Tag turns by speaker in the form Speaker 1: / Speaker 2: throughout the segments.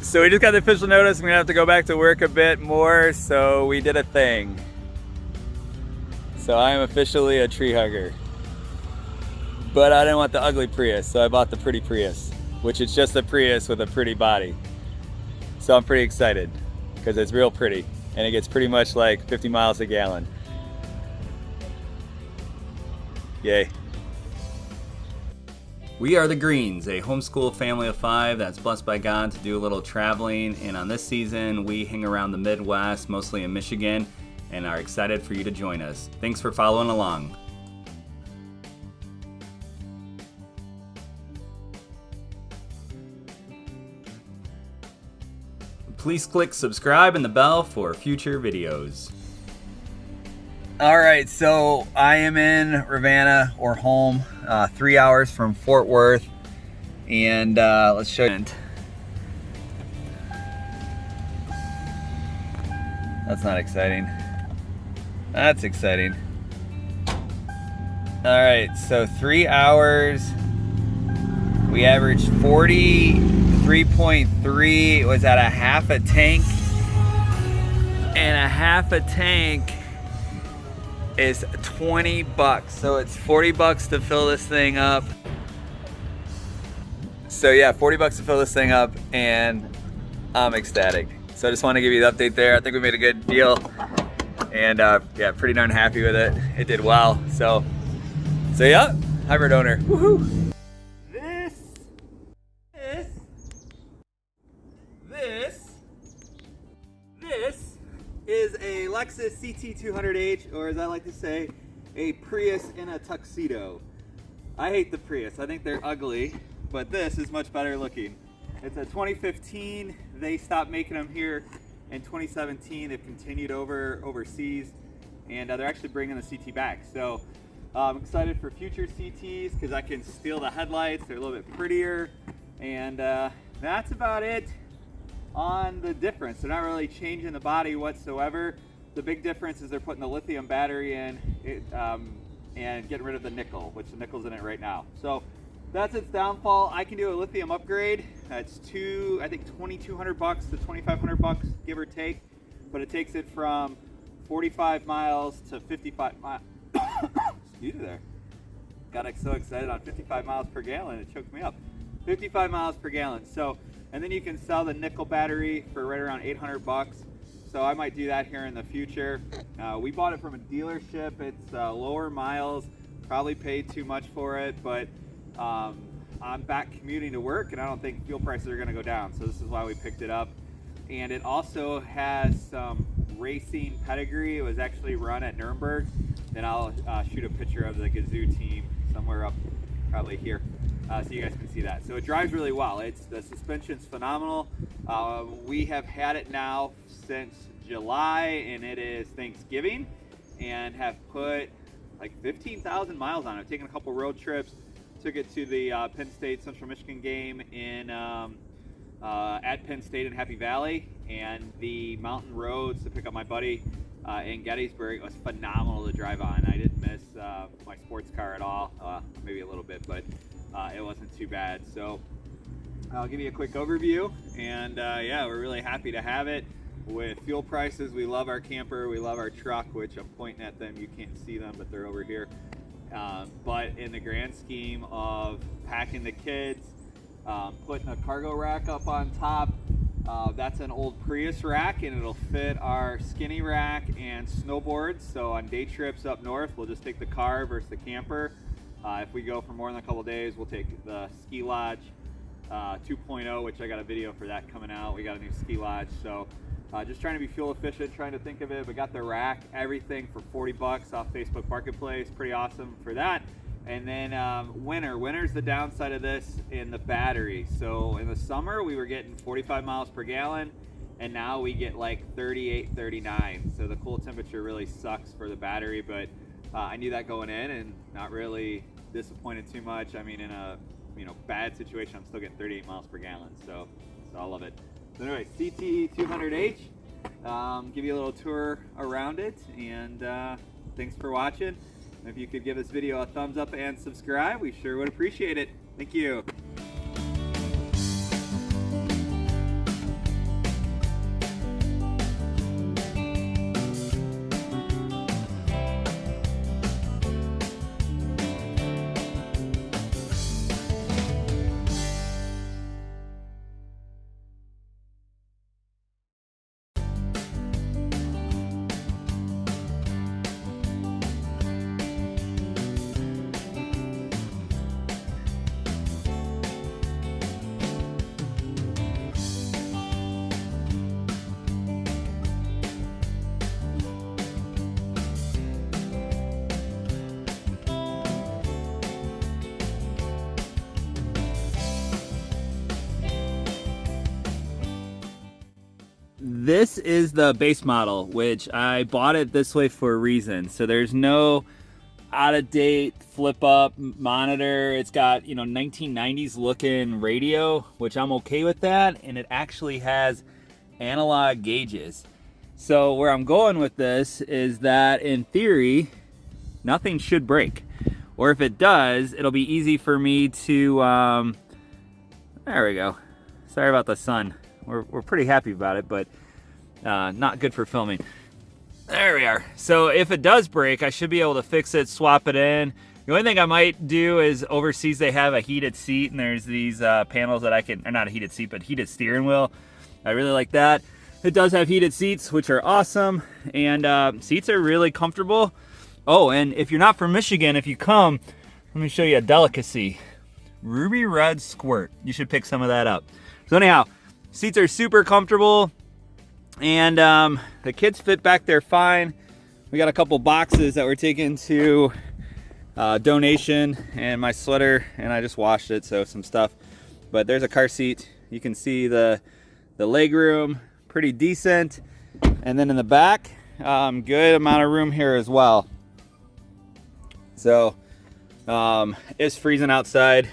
Speaker 1: So we just got the official notice. I'm gonna have to go back to work a bit more, so we did a thing. So I am officially a tree hugger. But I didn't want the ugly Prius, so I bought the pretty Prius, which is just a Prius with a pretty body. So I'm pretty excited, because it's real pretty, and it gets pretty much like 50 miles a gallon. Yay. We are the Greens, a homeschool family of 5 that's blessed by God to do a little traveling, and on this season we hang around the Midwest, mostly in Michigan, and are excited for you to join us. Thanks for following along. Please click subscribe and the bell for future videos. Alright, so I am in Ravenna, or home, 3 hours from Fort Worth, and let's show you. That's not exciting. That's exciting. Alright, so 3 hours, we averaged 43.3, it was at a half a tank, and a half a tank is 20 bucks, so it's 40 bucks to fill this thing up. So yeah, 40 bucks to fill this thing up, and I'm ecstatic. So I just want to give you the update there. I think we made a good deal, and yeah, pretty darn happy with it. It did well. So yeah, hybrid owner. Woohoo! This is a Lexus CT200h, or as I like to say, a Prius in a tuxedo. I hate the Prius. I think they're ugly, but this is much better looking. It's a 2015. They stopped making them here in 2017. They've continued overseas, and they're actually bringing the CT back. So I'm excited for future CTs because I can steal the headlights. They're a little bit prettier, and that's about it on the difference. They're not really changing the body whatsoever. The big difference is they're putting the lithium battery in it, and getting rid of the nickel, which the nickel's in it right now. So that's its downfall. I can do a lithium upgrade. It's I think 2,200 bucks to 2,500 bucks, give or take. But it takes it from 45 miles to 55 miles. Excuse me there. Got so excited on 55 miles per gallon, it choked me up. 55 miles per gallon. So, and then you can sell the nickel battery for right around 800 bucks. So I might do that here in the future. We bought it from a dealership. It's lower miles, probably paid too much for it, but I'm back commuting to work, and I don't think fuel prices are gonna go down. So this is why we picked it up. And it also has some racing pedigree. It was actually run at Nuremberg. And I'll shoot a picture of the Gazoo team somewhere up probably here. So you guys can see that. So it drives really well. The suspension's phenomenal. We have had it now since July, and it is Thanksgiving, and have put like 15,000 miles on it. I've taken a couple road trips, took it to the Penn State Central Michigan game at Penn State in Happy Valley, and the mountain roads to pick up my buddy in Gettysburg. It was phenomenal to drive on. I didn't miss my sports car at all, maybe a little bit, but it wasn't too bad. So I'll give you a quick overview, and yeah, we're really happy to have it. With fuel prices, we love our camper, we love our truck, which I'm pointing at them, you can't see them, but they're over here. But in the grand scheme of packing the kids, putting a cargo rack up on top, that's an old Prius rack, and it'll fit our skinny rack and snowboards. So on day trips up north, we'll just take the car versus the camper. If we go for more than a couple days, we'll take the Ski Lodge 2.0, which I got a video for that coming out. We got a new Ski Lodge. So just trying to be fuel efficient, trying to think of it. We got the rack, everything for 40 bucks off Facebook Marketplace. Pretty awesome for that. And then winter's the downside of this in the battery. So in the summer, we were getting 45 miles per gallon, and now we get like 38, 39. So the cool temperature really sucks for the battery, but I knew that going in, and not really disappointed too much. I mean, in a bad situation, I'm still getting 38 miles per gallon, so I love it. So anyway, CT200h, give you a little tour around it, and thanks for watching. If you could give this video a thumbs up and subscribe, we sure would appreciate it. Thank you. this is the base model, which I bought it this way for a reason. So there's no out-of-date flip-up monitor. It's got, you know, 1990s looking radio, which I'm okay with that, and it actually has analog gauges. So where I'm going with this is that in theory, nothing should break. Or if it does, it'll be easy for me to, there we go. Sorry about the sun. We're pretty happy about it, but not good for filming. There we are. So if it does break, I should be able to fix it, swap it in. The only thing I might do is overseas they have a heated seat, and there's these panels that I can, or not a heated seat, but heated steering wheel. I really like that. It does have heated seats, which are awesome, and seats are really comfortable. Oh, and if you're not from Michigan, if you come, let me show you a delicacy. Ruby Red Squirt. You should pick some of that up. So anyhow, seats are super comfortable, and the kids fit back there fine. We got a couple boxes that were taken to donation, and my sweater, and I just washed it, so some stuff. But there's a car seat. You can see the leg room, pretty decent. And then in the back, good amount of room here as well. So it's freezing outside.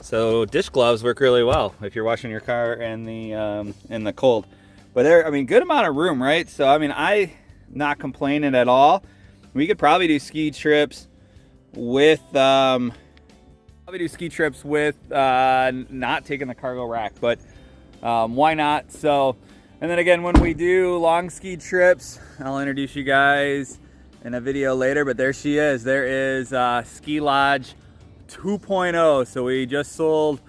Speaker 1: So dish gloves work really well if you're washing your car in the cold. But there, I mean, good amount of room, right? So I mean, I not complaining at all. We could probably do ski trips with not taking the cargo rack, but why not? So, and then again, when we do long ski trips, I'll introduce you guys in a video later. But there she is. There is Ski Lodge 2.0. So we just sold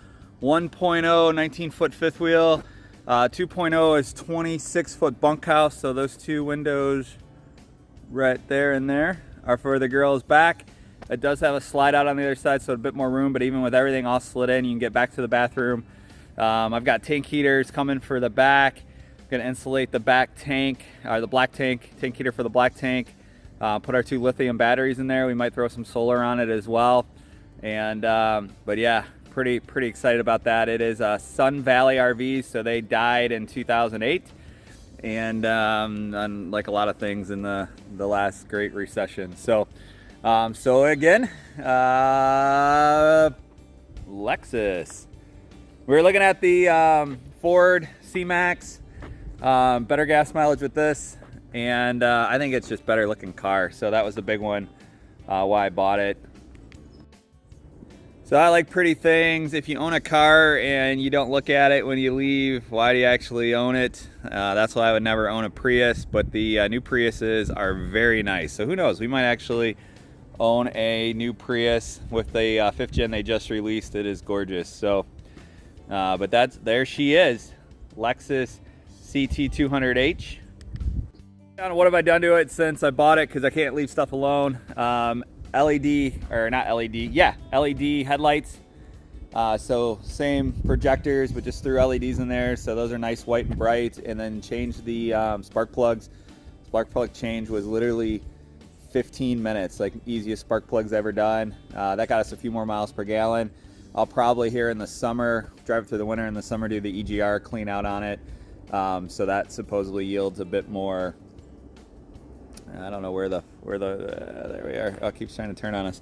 Speaker 1: 1.0 19-foot fifth wheel. 2.0 is 26-foot bunkhouse. So those two windows right there and there are for the girls back. It does have a slide out on the other side, so a bit more room, but even with everything all slid in, you can get back to the bathroom. I've got tank heaters coming for the back. I'm gonna insulate the back tank, or the black tank heater for the black tank. Put our 2 lithium batteries in there. We might throw some solar on it as well. And but yeah, pretty excited about that. It is Sun Valley RVs, so they died in 2008, and unlike a lot of things in the last Great Recession. So so again, Lexus. We're looking at the Ford C-Max, better gas mileage with this, and I think it's just better looking car. So that was the big one, why I bought it. So I like pretty things. If you own a car and you don't look at it when you leave, why do you actually own it? That's why I would never own a Prius, but the new Priuses are very nice. So who knows, we might actually own a new Prius with the 5th gen they just released. It is gorgeous. So but there she is, Lexus CT200h. What have I done to it since I bought it, because I can't leave stuff alone. LED, or not LED, yeah, LED headlights. So same projectors, but just threw LEDs in there, so those are nice, white and bright. And then changed the spark plugs. Spark plug change was literally 15 minutes, like easiest spark plugs ever done. That got us a few more miles per gallon. I'll probably here in the summer, drive through the winter, in the summer do the EGR clean out on it. So that supposedly yields a bit more. I don't know where the there we are. Oh, it keeps trying to turn on us.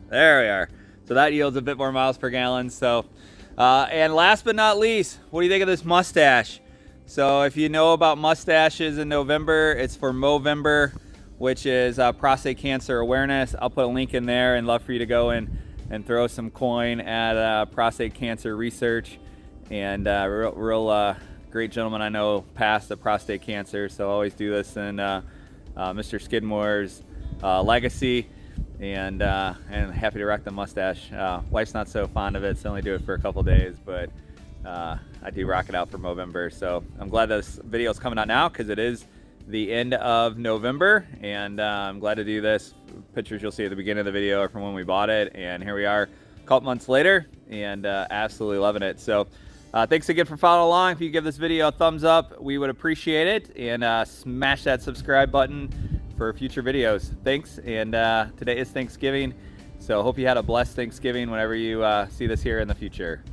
Speaker 1: There we are. So that yields a bit more miles per gallon. So and last but not least, what do you think of this mustache? So if you know about mustaches in November, it's for MOVEMBER, which is prostate cancer awareness. I'll put a link in there, and love for you to go in and throw some coin at prostate cancer research. And real great gentleman I know passed the prostate cancer, so I always do this in Mr. Skidmore's legacy. And happy to rock the mustache. Wife's not so fond of it, so I only do it for a couple days, but I do rock it out for Movember. So I'm glad this video is coming out now, because it is the end of November, and I'm glad to do this. Pictures you'll see at the beginning of the video are from when we bought it, and here we are a couple months later, and absolutely loving it. So thanks again for following along. If you give this video a thumbs up, we would appreciate it, and smash that subscribe button for future videos. Thanks. And today is Thanksgiving, so hope you had a blessed Thanksgiving whenever you see this here in the future.